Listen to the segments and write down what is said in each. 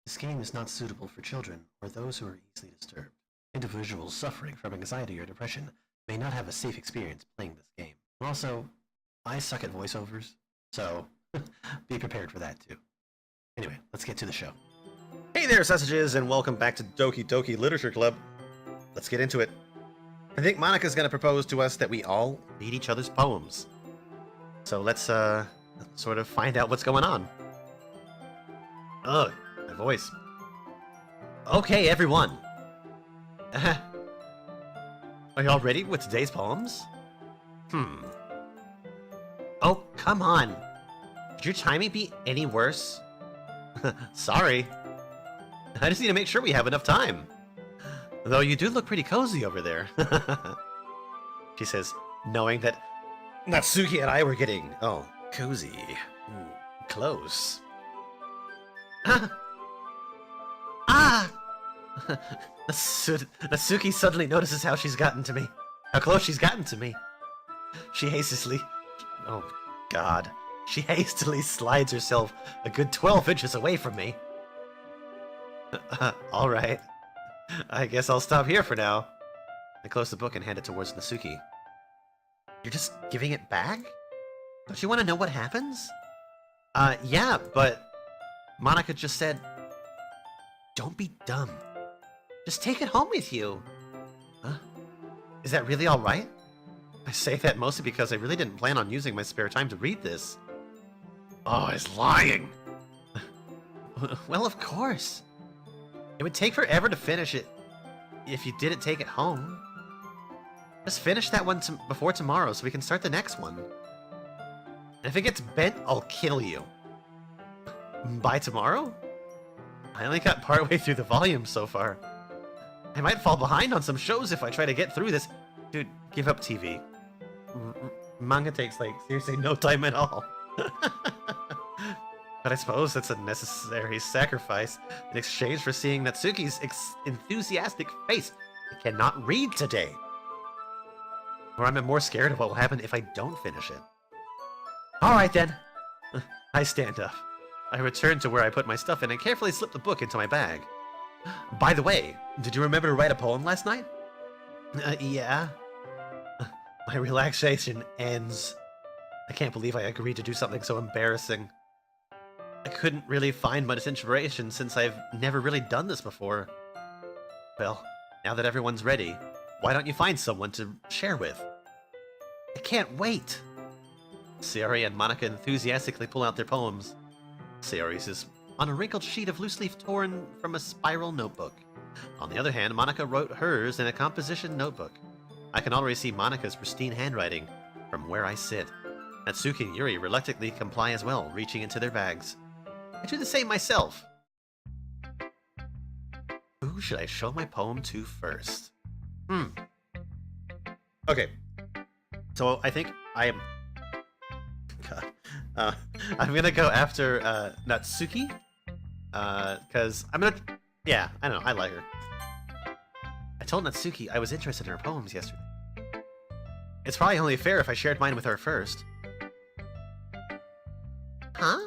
This game is not suitable for children or those who are easily disturbed. Individuals suffering from anxiety or depression may not have a safe experience playing this game. Also, I suck at voiceovers, so be prepared for that too. Anyway, let's get to the show. Hey there, sausages, and welcome back to Doki Doki Literature Club. Let's get into it. I think Monica's going to propose to us that we all read each other's poems. So let's sort of find out what's going on. Ugh, my voice. Okay, everyone. Are you all ready with today's poems? Oh, come on. Could your timing be any worse? Sorry. I just need to make sure we have enough time. Though you do look pretty cozy over there. She says, knowing that Natsuki and I were getting, cozy. Close. Natsuki suddenly notices how she's gotten to me. How close she's gotten to me. She hastily... Oh, God. She hastily slides herself a good 12 inches away from me. Alright. I guess I'll stop here for now. I close the book and hand it towards Natsuki. You're just giving it back? Don't you want to know what happens? Yeah, but... Monica just said... Don't be dumb. Just take it home with you. Huh? Is that really alright? I say that mostly because I really didn't plan on using my spare time to read this. Oh, he's lying! Well, of course. It would take forever to finish it if you didn't take it home. Just finish that one before tomorrow so we can start the next one. And if it gets bent, I'll kill you. By tomorrow? I only got partway through the volume so far. I might fall behind on some shows if I try to get through this. Dude, give up TV. Manga takes, like, seriously no time at all. But I suppose that's a necessary sacrifice in exchange for seeing Natsuki's enthusiastic face. I cannot read today. Or I'm more scared of what will happen if I don't finish it. Alright then. I stand up. I return to where I put my stuff in and carefully slip the book into my bag. By the way, did you remember to write a poem last night? Yeah. My relaxation ends. I can't believe I agreed to do something so embarrassing. I couldn't really find much inspiration since I've never really done this before. Well, now that everyone's ready, why don't you find someone to share with? I can't wait! Sayori and Monica enthusiastically pull out their poems. Sayori's is on a wrinkled sheet of loose leaf torn from a spiral notebook. On the other hand, Monica wrote hers in a composition notebook. I can already see Monica's pristine handwriting from where I sit. Natsuki and Yuri reluctantly comply as well, reaching into their bags. I do the same myself. Who should I show my poem to first? Okay. So I think I am... God. I'm gonna go after Natsuki. Because I'm gonna... Yeah, I don't know. I like her. I told Natsuki I was interested in her poems yesterday. It's probably only fair if I shared mine with her first. Huh?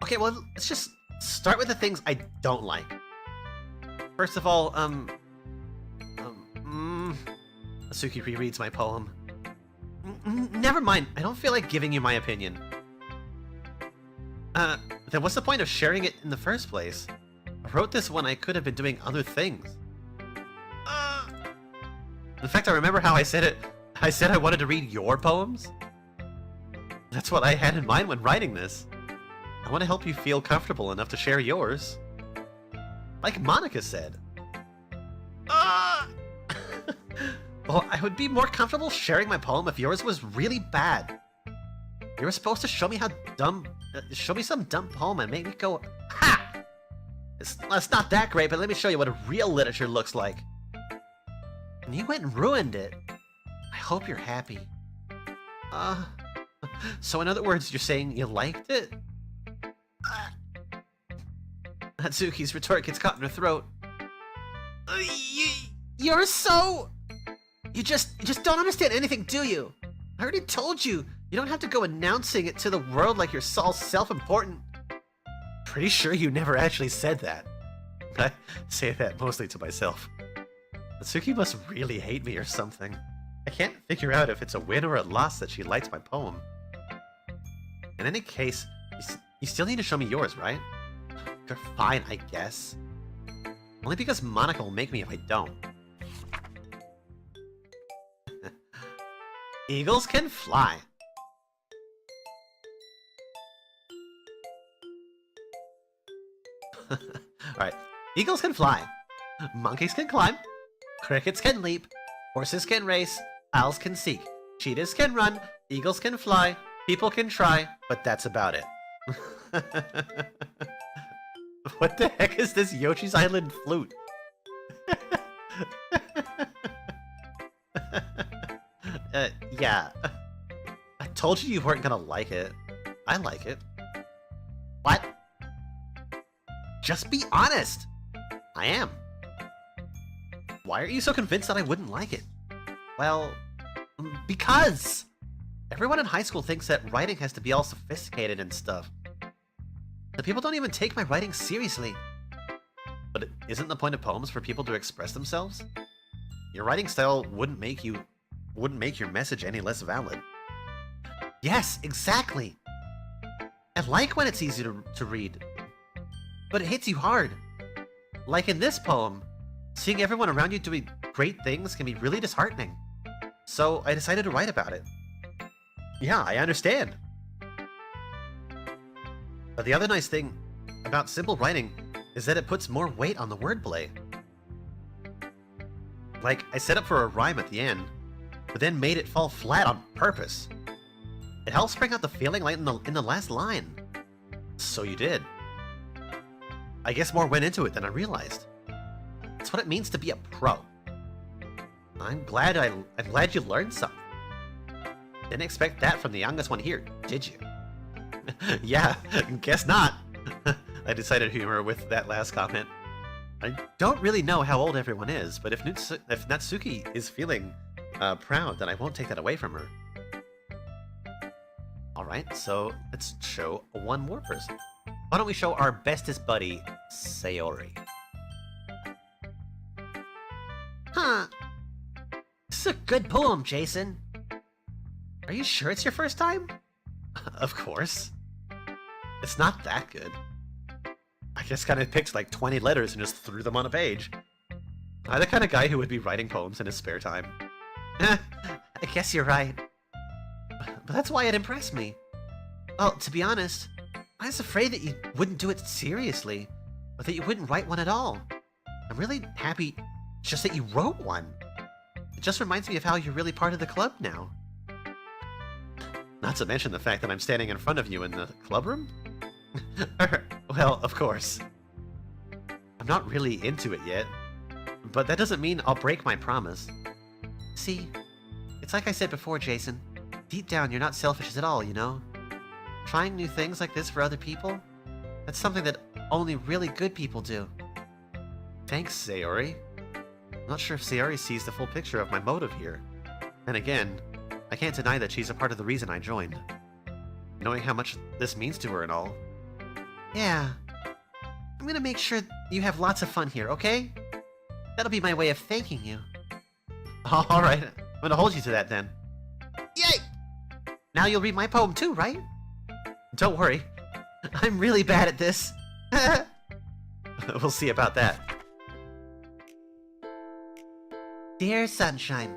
Okay, well, let's just start with the things I don't like. First of all, Natsuki rereads my poem. Never mind, I don't feel like giving you my opinion. Then what's the point of sharing it in the first place? I wrote this when I could have been doing other things. In fact, I remember how I said it. I said I wanted to read your poems. That's what I had in mind when writing this. I want to help you feel comfortable enough to share yours. Like Monica said. Well, I would be more comfortable sharing my poem if yours was really bad. You were supposed to show me how dumb... show me some dumb poem and make me go, ha! It's not that great, but let me show you what real literature looks like. And you went and ruined it. I hope you're happy. So in other words, you're saying you liked it? Natsuki's retort gets caught in her throat. You're so... You just don't understand anything, do you? I already told you. You don't have to go announcing it to the world like you're all self-important. Pretty sure you never actually said that. I say that mostly to myself. Natsuki must really hate me or something. I can't figure out if it's a win or a loss that she likes my poem. In any case, you still need to show me yours, right? You're fine, I guess. Only because Monica will make me if I don't. Eagles can fly. Alright. Eagles can fly. Monkeys can climb. Crickets can leap. Horses can race. Owls can seek. Cheetahs can run. Eagles can fly. People can try. But that's about it. What the heck is this Yoshi's Island flute? Yeah. I told you weren't gonna like it. I like it. What? Just be honest! I am. Why are you so convinced that I wouldn't like it? Well, because! Everyone in high school thinks that writing has to be all sophisticated and stuff. The people don't even take my writing seriously. But isn't the point of poems for people to express themselves? Your writing style wouldn't make your message any less valid. Yes, exactly! I like when it's easy to read. But it hits you hard. Like in this poem, seeing everyone around you doing great things can be really disheartening. So I decided to write about it. Yeah, I understand. But the other nice thing about simple writing is that it puts more weight on the wordplay. Like, I set up for a rhyme at the end, but then made it fall flat on purpose. It helps bring out the feeling like in the last line. So you did. I guess more went into it than I realized. That's what it means to be a pro. I'm glad you learned something. Didn't expect that from the youngest one here, did you? Yeah, guess not. I decided to humor with that last comment. I don't really know how old everyone is, but if Natsuki is feeling proud, then I won't take that away from her. Alright, so let's show one more person. Why don't we show our bestest buddy, Sayori? Huh. This is a good poem, Jason. Are you sure it's your first time? Of course. It's not that good. I just kind of picked like 20 letters and just threw them on a page. I'm the kind of guy who would be writing poems in his spare time. I guess you're right. But that's why it impressed me. Well, to be honest, I was afraid that you wouldn't do it seriously, or that you wouldn't write one at all. I'm really happy just that you wrote one. It just reminds me of how you're really part of the club now. Not to mention the fact that I'm standing in front of you in the club room? Well, of course. I'm not really into it yet, but that doesn't mean I'll break my promise. See, it's like I said before, Jason. Deep down, you're not selfish at all, you know? Trying new things like this for other people? That's something that only really good people do. Thanks, Sayori. I'm not sure if Sayori sees the full picture of my motive here. And again, I can't deny that she's a part of the reason I joined. Knowing how much this means to her and all. Yeah. I'm gonna make sure you have lots of fun here, okay? That'll be my way of thanking you. Alright, I'm gonna hold you to that then. Yay! Now you'll read my poem too, right? Don't worry. I'm really bad at this. We'll see about that. Dear Sunshine,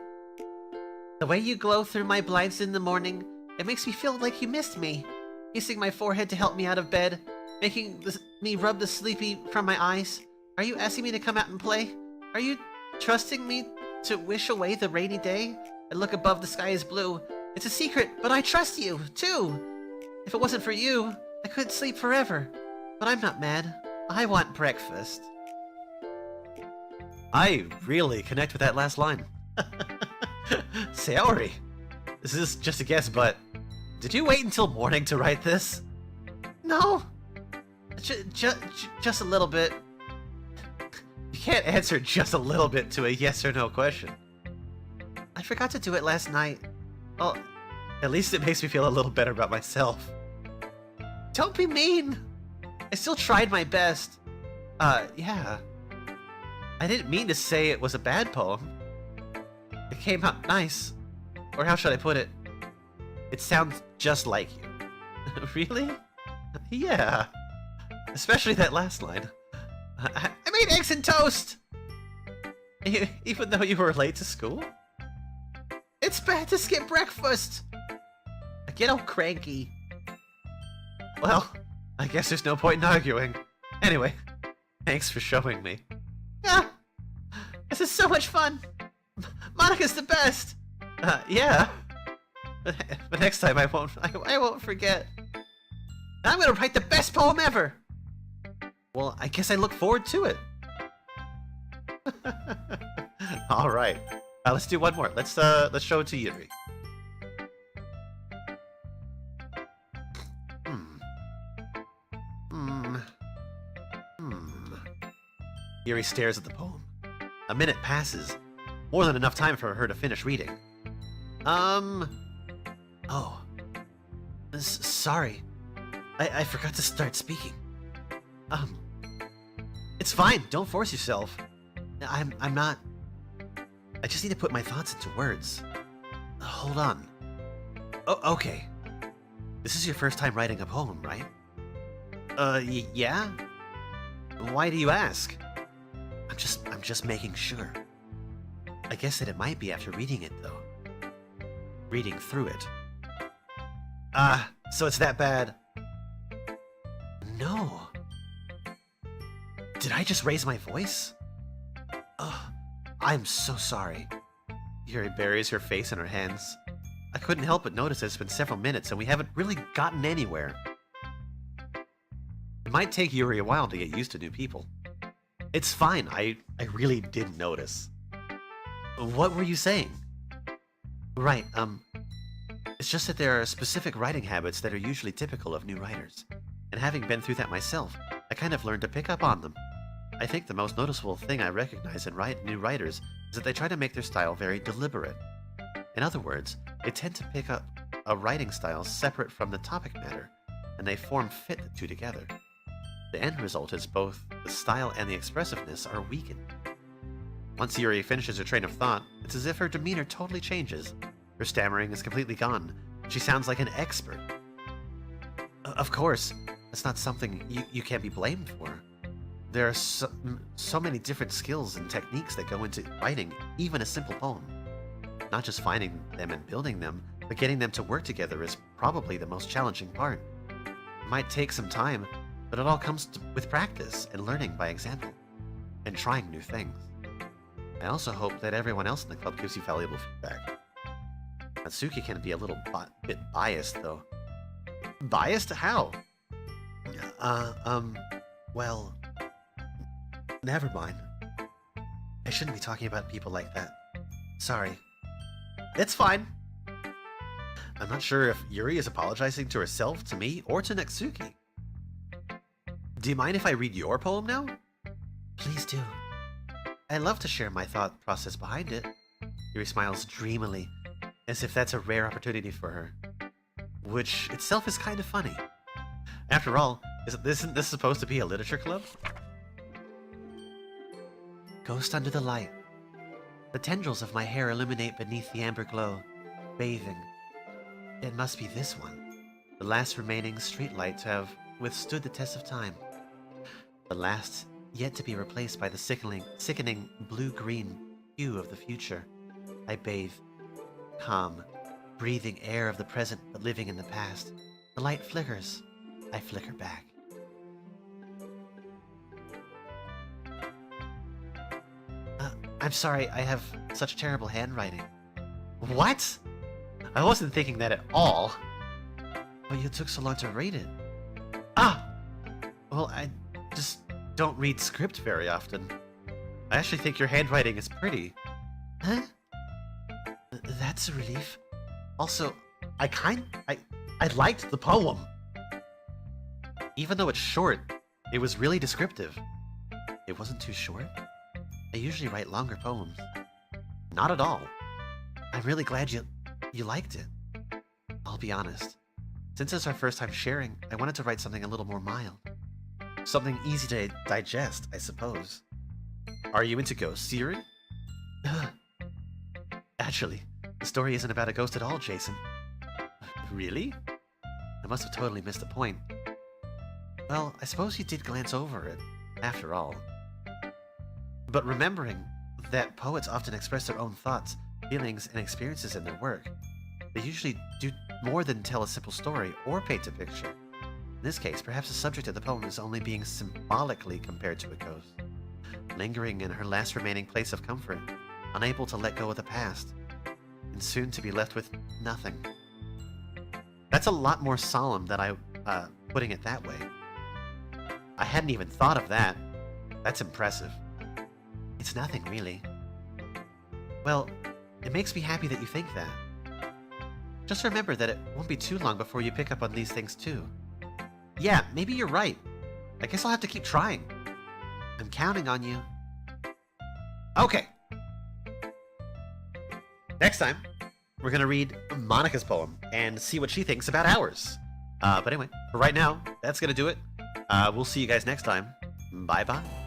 the way you glow through my blinds in the morning, it makes me feel like you missed me. Kissing my forehead to help me out of bed, making me rub the sleepy from my eyes. Are you asking me to come out and play? Are you trusting me to wish away the rainy day and look above the sky is blue? It's a secret, but I trust you, too. If it wasn't for you, I couldn't sleep forever. But I'm not mad. I want breakfast. I really connect with that last line. Sayori, this is just a guess, but did you wait until morning to write this? No. Just a little bit. You can't answer just a little bit to a yes or no question. I forgot to do it last night. Well, At least it makes me feel a little better about myself. Don't be mean! I still tried my best. Yeah. I didn't mean to say it was a bad poem. It came out nice. Or how should I put it? It sounds just like you. Really? Yeah. Especially that last line. I made eggs and toast! Even though you were late to school? It's bad to skip breakfast! I get all cranky. Well, I guess there's no point in arguing. Anyway, thanks for showing me. Yeah, this is so much fun! Monica's the best! Yeah. But next time I won't forget. I'm gonna write the best poem ever! Well, I guess I look forward to it. Alright. Let's do one more. Let's show it to Yuri. Yuri stares at the poem. A minute passes. More than enough time for her to finish reading. Oh. Sorry. I forgot to start speaking. It's fine. Don't force yourself. I'm not... I just need to put my thoughts into words. Hold on. Oh, okay. This is your first time writing a poem, right? Yeah? Why do you ask? I'm just making sure. I guess that it might be after reading it, though. Reading through it. So it's that bad? No. Did I just raise my voice? Ugh, I'm so sorry. Yuri buries her face in her hands. I couldn't help but notice it's been several minutes and we haven't really gotten anywhere. It might take Yuri a while to get used to new people. It's fine, I really didn't notice. What were you saying? Right, it's just that there are specific writing habits that are usually typical of new writers. And having been through that myself, I kind of learned to pick up on them. I think the most noticeable thing I recognize in new writers is that they try to make their style very deliberate. In other words, they tend to pick up a writing style separate from the topic matter, and they fit the two together. The end result is both the style and the expressiveness are weakened. Once Yuri finishes her train of thought, it's as if her demeanor totally changes. Her stammering is completely gone. She sounds like an expert. Of course, that's not something you can't be blamed for. There are so many different skills and techniques that go into writing even a simple poem. Not just finding them and building them, but getting them to work together is probably the most challenging part. It might take some time, but it all comes with practice and learning by example, and trying new things. I also hope that everyone else in the club gives you valuable feedback. Natsuki can be a little bit biased, though. Biased? How? Well... Never mind. I shouldn't be talking about people like that. Sorry. It's fine. I'm not sure if Yuri is apologizing to herself, to me, or to Natsuki. Do you mind if I read your poem now? Please do. I love to share my thought process behind it. Yuri smiles dreamily, as if that's a rare opportunity for her. Which itself is kind of funny. After all, isn't this supposed to be a literature club? Ghost under the light. The tendrils of my hair illuminate beneath the amber glow, bathing. It must be this one, the last remaining streetlight to have withstood the test of time. The last yet to be replaced by the sickening blue-green hue of the future. I bathe, calm, breathing air of the present but living in the past. The light flickers. I flicker back. I'm sorry, I have such terrible handwriting. What? I wasn't thinking that at all. But you took so long to read it. Ah! Well, I just don't read script very often. I actually think your handwriting is pretty. Huh? That's a relief. Also, I liked the poem. Even though it's short, it was really descriptive. It wasn't too short. I usually write longer poems. Not at all. I'm really glad you liked it. I'll be honest. Since it's our first time sharing, I wanted to write something a little more mild. Something easy to digest, I suppose. Are you into ghost theory? Actually, the story isn't about a ghost at all, Jason. Really? I must have totally missed the point. Well, I suppose you did glance over it, after all. But remembering that poets often express their own thoughts, feelings, and experiences in their work, they usually do more than tell a simple story or paint a picture. In this case, perhaps the subject of the poem is only being symbolically compared to a ghost, lingering in her last remaining place of comfort, unable to let go of the past, and soon to be left with nothing. That's a lot more solemn than I putting it that way. I hadn't even thought of that. That's impressive. It's nothing, really. Well, it makes me happy that you think that. Just remember that it won't be too long before you pick up on these things too. Yeah, maybe you're right. I guess I'll have to keep trying. I'm counting on you. Okay. Next time, we're gonna read Monica's poem and see what she thinks about ours. But anyway, for right now, that's gonna do it. We'll see you guys next time. Bye-bye.